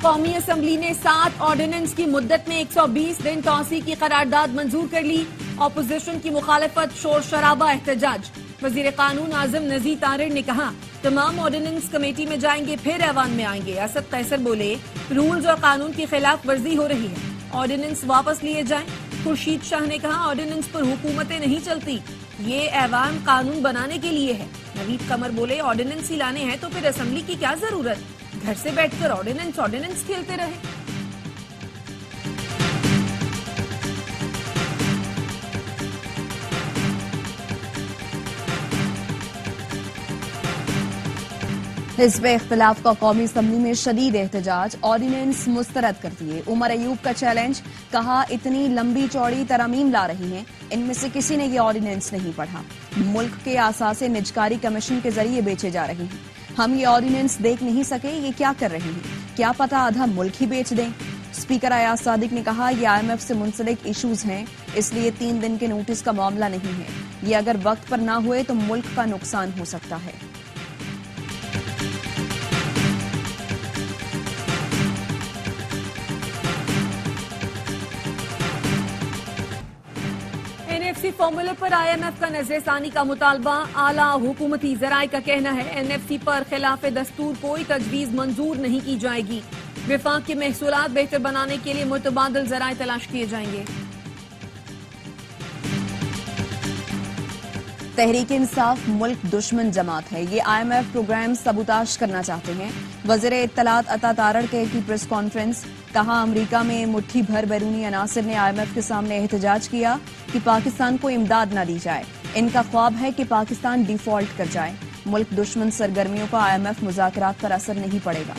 قومی اسمبلی نے 7 آرڈیننس کی مدت میں 120 دن توسیع کی قرارداد منظور کر لی. اپوزیشن کی مخالفت، شور شرابہ، احتجاج. وزیر قانون اعظم نذیر طارڑ نے کہا تمام آرڈیننس کمیٹی میں جائیں گے پھر ایوان میں آئیں گے. اسد قیصر بولے رولز اور قانون کی خلاف ورزی ہو رہی ہے، آرڈیننس واپس لیے جائیں. خورشید شاہ نے کہا آرڈیننس پر حکومتیں نہیں چلتی، یہ ایوان قانون بنانے کے لیے ہے. نوید قمر بولے آرڈیننس ہی لانے ہیں تو پھر اسمبلی کی کیا ضرورت، گھر سے بیٹھ کر آرڈیننس کھیلتے رہے. حزب اختلاف کا قومی اسمبلی میں شدید احتجاج، آرڈیننس مسترد کر دیے. عمر ایوب کا چیلنج، کہا اتنی لمبی چوڑی ترامیم لا رہی ہیں، ان میں سے کسی نے یہ آرڈیننس نہیں پڑھا. ملک کے اثاثے نجکاری کمیشن کے ذریعے بیچے جا رہے ہیں، ہم یہ آرڈیننس دیکھ نہیں سکے، یہ کیا کر رہے ہیں، کیا پتہ آدھا ملک ہی بیچ دیں. اسپیکر ایاز صادق نے کہا یہ IMF سے منسلک ایشوز ہیں، اس لیے 3 دن کے نوٹس کا معاملہ نہیں ہے، یہ اگر وقت پر نہ ہوئے تو ملک کا نقصان ہو سکتا ہے. NFC فارمولے پر IMF کا نظر ثانی کا مطالبہ، اعلیٰ حکومتی ذرائع کا کہنا ہے NFC پر خلاف دستور کوئی تجویز منظور نہیں کی جائے گی. وفاق کے محصولات بہتر بنانے کے لیے متبادل ذرائع تلاش کیے جائیں گے. تحریک انصاف ملک دشمن جماعت ہے، یہ IMF پروگرام سبوتاش کرنا چاہتے ہیں. وزیر اطلاعات عطا تارڑ کی پریس کانفرنس، کہا امریکہ میں مٹھی بھر بیرونی عناصر نے IMF کے سامنے احتجاج کیا کہ پاکستان کو امداد نہ دی جائے. ان کا خواب ہے کہ پاکستان ڈیفالٹ کر جائے. ملک دشمن سرگرمیوں کا IMF مذاکرات پر اثر نہیں پڑے گا.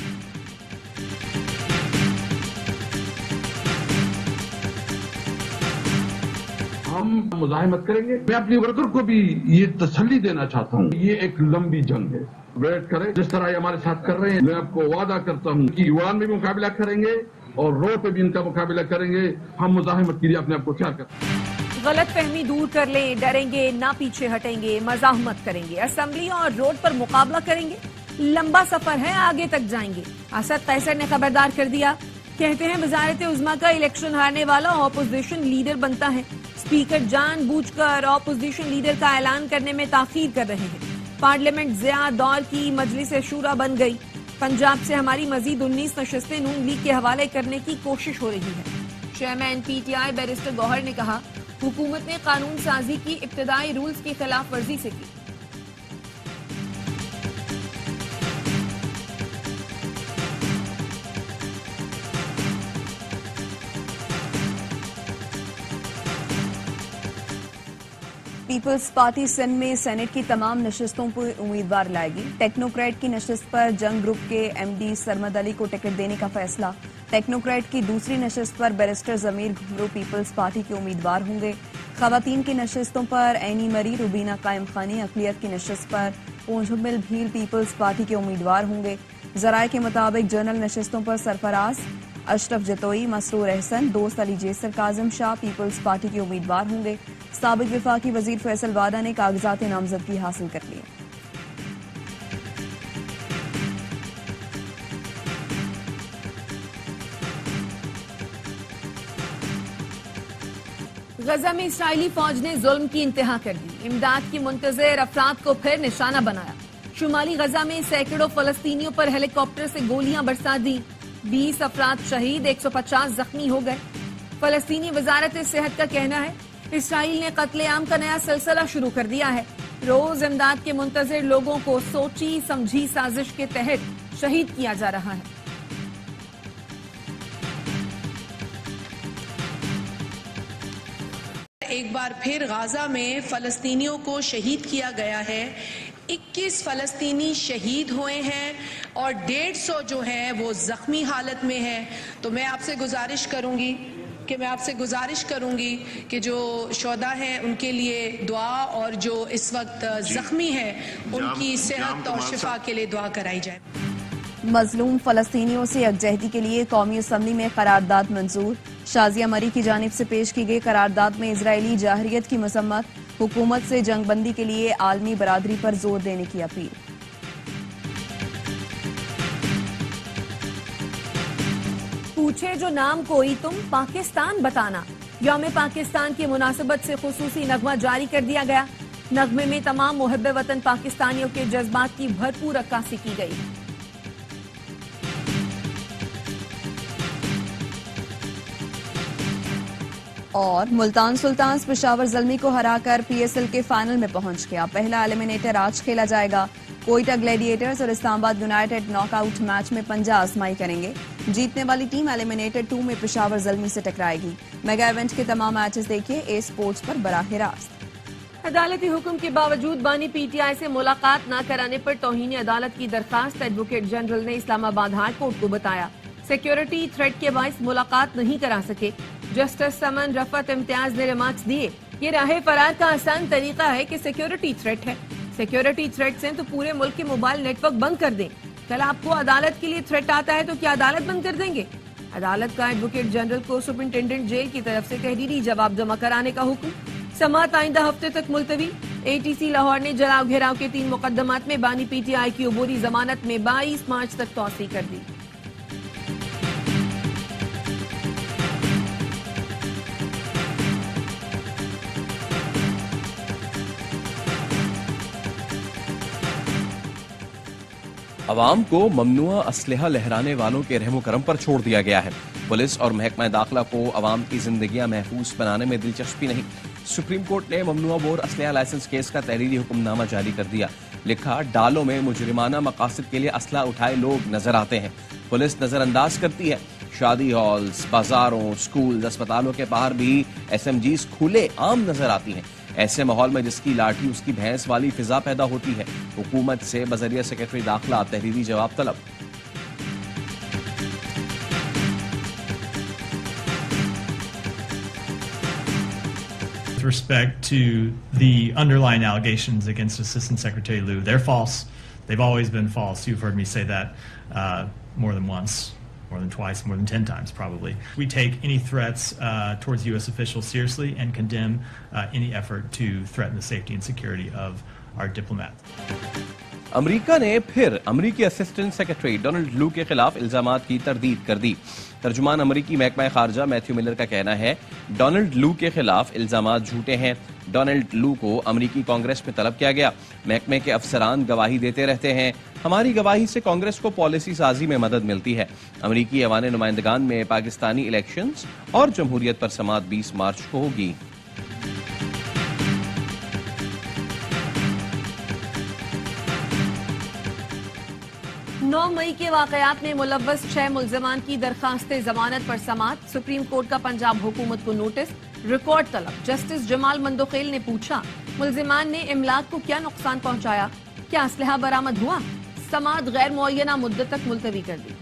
ہم مزاحمت کریں گے. میں اپنی ورکر کو بھی یہ تسلی دینا چاہتا ہوں، یہ ایک لمبی جنگ ہے، ویٹ کریں جس طرح یہ ہمارے ساتھ کر رہے ہیں. میں آپ کو وعدہ کرتا ہوں کہ ایوان میں بھی مقابلہ کریں گے اور روڈ پہ بھی ان کا مقابلہ کریں گے. ہم مزاحمت کے لیے اپنے آپ کو تیار کرتے ہیں. غلط فہمی دور کر لیں، ڈریں گے نہ پیچھے ہٹیں گے، مزاحمت کریں گے، اسمبلی اور روڈ پر مقابلہ کریں گے، لمبا سفر ہے آگے تک جائیں گے. اسد قیصر نے خبردار کر دیا، کہتے ہیں وزارت عظمیٰ کا الیکشن ہارنے والا اپوزیشن لیڈر بنتا ہے. اسپیکر جان بوجھ کر اپوزیشن لیڈر کا اعلان کرنے میں تاخیر کر رہے ہیں. پارلیمنٹ ضیاء دور کی مجلس شورا بن گئی. پنجاب سے ہماری مزید 19 نشستیں نون لیگ کے حوالے کرنے کی کوشش ہو رہی ہے. چیئرمین PTI بیرسٹر گوہر نے کہا حکومت نے قانون سازی کی ابتدائی رولز کی خلاف ورزی سے کی. پیپلز پارٹی سندھ میں سینٹ کی تمام نشستوں پر امیدوار لائے گی. ٹیکنوکریٹ کی نشست پر جنگ گروپ کے MD سرمد علی کو ٹکٹ دینے کا فیصلہ. ٹیکنوکریٹ کی دوسری نشست پر بیرسٹر ضمیر گھمرو پیپلز پارٹی کے امیدوار ہوں گے. خواتین کی نشستوں پر اینی مری، روبینہ قائم خانی. اقلیت کی نشست پر پونجھمل بھیل پیپلز پارٹی کے امیدوار ہوں گے. ذرائع کے مطابق جنرل نشستوں پر سرفراز اشرف جتوئی، مسرور احسن، دوست علی جیسر، کاظم شاہ پیپلز پارٹی کے امیدوار ہوں گے. سابق وفاقی وزیر فیصل وادہ نے کاغذات نامزدگی حاصل کر لیے. غزہ میں اسرائیلی فوج نے ظلم کی انتہا کر دی. امداد کی منتظر افراد کو پھر نشانہ بنایا. شمالی غزہ میں سینکڑوں فلسطینیوں پر ہیلی کاپٹر سے گولیاں برسا دی. 20 افراد شہید، 150 زخمی ہو گئے. فلسطینی وزارت صحت کا کہنا ہے اسرائیل نے قتل عام کا نیا سلسلہ شروع کر دیا ہے. روز امداد کے منتظر لوگوں کو سوچی سمجھی سازش کے تحت شہید کیا جا رہا ہے. ایک بار پھر غزہ میں فلسطینیوں کو شہید کیا گیا ہے. 21 فلسطینی شہید ہوئے ہیں اور 150 جو ہیں وہ زخمی حالت میں ہیں. تو میں آپ سے گزارش کروں گی کہ جو شہداء ہیں ان کے لیے دعا، اور جو اس وقت زخمی ہیں ان کی صحت اور شفا کے لیے دعا کرائی جائے. مظلوم فلسطینیوں سے یکجہتی کے لیے قومی اسمبلی میں قرارداد منظور. شازیہ مری کی جانب سے پیش کی گئی قرارداد میں اسرائیلی جارحیت کی مذمت، حکومت سے جنگ بندی کے لیے عالمی برادری پر زور دینے کی اپیل. پوچھے جو نام کوئی تم پاکستان بتانا. یوم پاکستان کی مناسبت سے خصوصی نغمہ جاری کر دیا گیا. نغمے میں تمام محب وطن پاکستانیوں کے جذبات کی بھرپور عکاسی کی گئی. اور ملتان سلطانز پشاور زلمی کو ہرا کر پی ایس ایل کے فائنل میں پہنچ گیا. پہلا ایلیمنیٹر آج کھیلا جائے گا. کوئٹہ گلیڈیٹرز اور اسلام آباد یونائیٹڈ ناک آؤٹ میچ میں پنجہ آزمائی کریں گے. جیتنے والی ٹیم ایلیمنیٹر 2 میں پشاور زلمی سے ٹکرائے گی. میگا ایونٹ کے تمام میچز دیکھیے اے اسپورٹس پر براہ راست. عدالتی حکم کے باوجود بانی پی ٹی آئی سے ملاقات نہ کرانے پر توہین عدالت کی درخواست ایڈوکیٹ جنرل نے اسلام آباد ہائی کورٹ کو بتایا. سیکیورٹی تھریٹ کے باعث ملاقات نہیں کرا سکے. جسٹس سمن رفعت امتیاز نے ریمارکس دیے. یہ راہ فرار کا آسان طریقہ ہے کہ سیکیورٹی تھریٹ ہے. سیکیورٹی تھریٹ سے تو پورے ملک کے موبائل نیٹ ورک بند کر دیں. کل آپ کو عدالت کے لیے تھریٹ آتا ہے تو کیا عدالت بند کر دیں گے؟ عدالت کا ایڈوکیٹ جنرل کو سپرنٹینڈنٹ جیل کی طرف سے تحریری جواب جمع کرانے کا حکم. سماعت آئندہ ہفتے تک ملتوی. اے ٹی سی لاہور نے جلاؤ گھیراؤ کے 3 مقدمات میں بانی پی ٹی آئی کی عبوری ضمانت میں 22 مارچ تک توسیع کر دی. عوام کو ممنوعہ اسلحہ لہرانے والوں کے رحم و کرم پر چھوڑ دیا گیا ہے. پولیس اور محکمہ داخلہ کو عوام کی زندگیاں محفوظ بنانے میں دلچسپی نہیں. سپریم کورٹ نے ممنوعہ بور اسلحہ لائسنس کیس کا تحریری حکم نامہ جاری کر دیا. لکھا ڈالوں میں مجرمانہ مقاصد کے لیے اسلحہ اٹھائے لوگ نظر آتے ہیں. پولیس نظر انداز کرتی ہے. شادی ہالز، بازاروں، سکول، اسپتالوں کے باہر بھی ایس ایم جیز کھلے عام نظر آتی ہیں. ایسے ماحول میں جس کی لاٹھی اس کی بھینس والی فضا پیدا ہوتی ہے. حکومت سے بذریعہ سیکرٹری داخلہ تحریری جواب طلب. With respect to the underlying allegations against Assistant Secretary Liu, they're false. They've always been false. You've heard me say that more than once. More than twice, more than 10 times probably. We take any threats towards U.S. officials seriously and condemn any effort to threaten the safety and security of our diplomats. امریکہ نے پھر امریکی assistant secretary Donald لو کے خلاف الزامات کی تردید کر دی. ترجمان امریکی محکمہ خارجہ میتھیو ملر کا کہنا ہے ڈونلڈ لو کے خلاف الزامات جھوٹے ہیں. ڈونلڈ لو کو امریکی کانگریس میں طلب کیا گیا. محکمے کے افسران گواہی دیتے رہتے ہیں. ہماری گواہی سے کانگریس کو پالیسی سازی میں مدد ملتی ہے. امریکی ایوان نمائندگان میں پاکستانی الیکشنز اور جمہوریت پر سماعت 20 مارچ کو ہوگی. نو مئی کے واقعات میں ملوث 6 ملزمان کی درخواست ضمانت پر سماعت. سپریم کورٹ کا پنجاب حکومت کو نوٹس. ریکارڈ طلب. جسٹس جمال مندوخیل نے پوچھا ملزمان نے املاک کو کیا نقصان پہنچایا؟ کیا اسلحہ برآمد ہوا؟ سماعت غیر معینہ مدت تک ملتوی کر دی.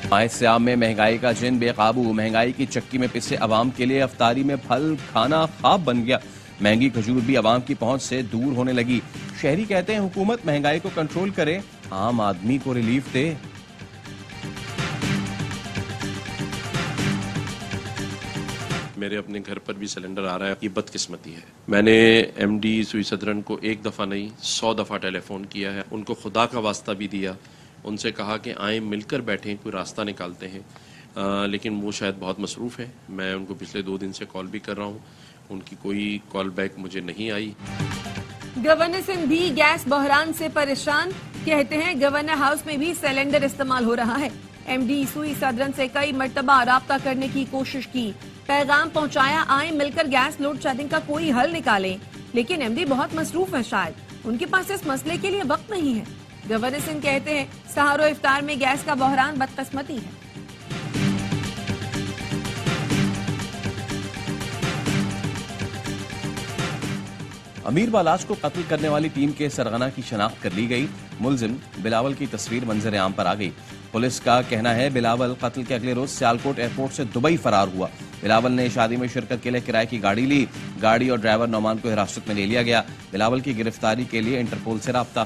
ماہ سیام میں مہنگائی کا جن بے قابو. مہنگائی کی چکی میں پسے عوام کے لیے افطاری میں پھل کھانا خواب بن گیا. مہنگی کھجور بھی عوام کی پہنچ سے دور ہونے لگی. شہری کہتے ہیں حکومت مہنگائی کو کنٹرول کرے، عام آدمی کو ریلیف دے. میرے اپنے گھر پر بھی سلنڈر آ رہا ہے. یہ بدقسمتی ہے. میں نے ایم ڈی سوئی صدرن کو 1 دفعہ نہیں 100 دفعہ ٹیلی فون کیا ہے. ان کو خدا کا واسطہ بھی دیا. ان سے کہا کہ آئیں مل کر بیٹھیں، کوئی راستہ نکالتے ہیں. لیکن وہ شاید بہت مصروف ہیں. میں ان کو پچھلے 2 دن سے کال بھی کر رہا ہوں. ان کی کوئی کال بیک مجھے نہیں آئی. گورنر سندھ بھی گیس بحران سے پریشان. کہتے ہیں گورنر ہاؤس میں بھی سلنڈر استعمال ہو رہا ہے. ایم ڈی سوئی صدرن سے کئی مرتبہ رابطہ کرنے کی کوشش کی. پیغام پہنچایا آئیں مل کر گیس لوڈ شیڈنگ کا کوئی حل نکالیں. لیکن ایم ڈی بہت مصروف ہے. شاید ان کے پاس اس مسئلے کے لیے وقت نہیں ہے. گورنر سندھ کہتے ہیں سحر و افطار میں گیس کا بحران بدقسمتی ہے. امیر بالاچ کو قتل کرنے والی ٹیم کے سرغنہ کی شناخت کر لی گئی. ملزم بلاول کی تصویر منظر عام پر آ گئی. پولیس کا کہنا ہے بلاول قتل کے اگلے روز سیالکوٹ ایئرپورٹ سے دبئی فرار ہوا. بلاول نے شادی میں شرکت کے لیے کرائے کی گاڑی لی. گاڑی اور ڈرائیور نعمان کو حراست میں لے لیا گیا. بلاول کی گرفتاری کے لیے انٹرپول سے رابطہ.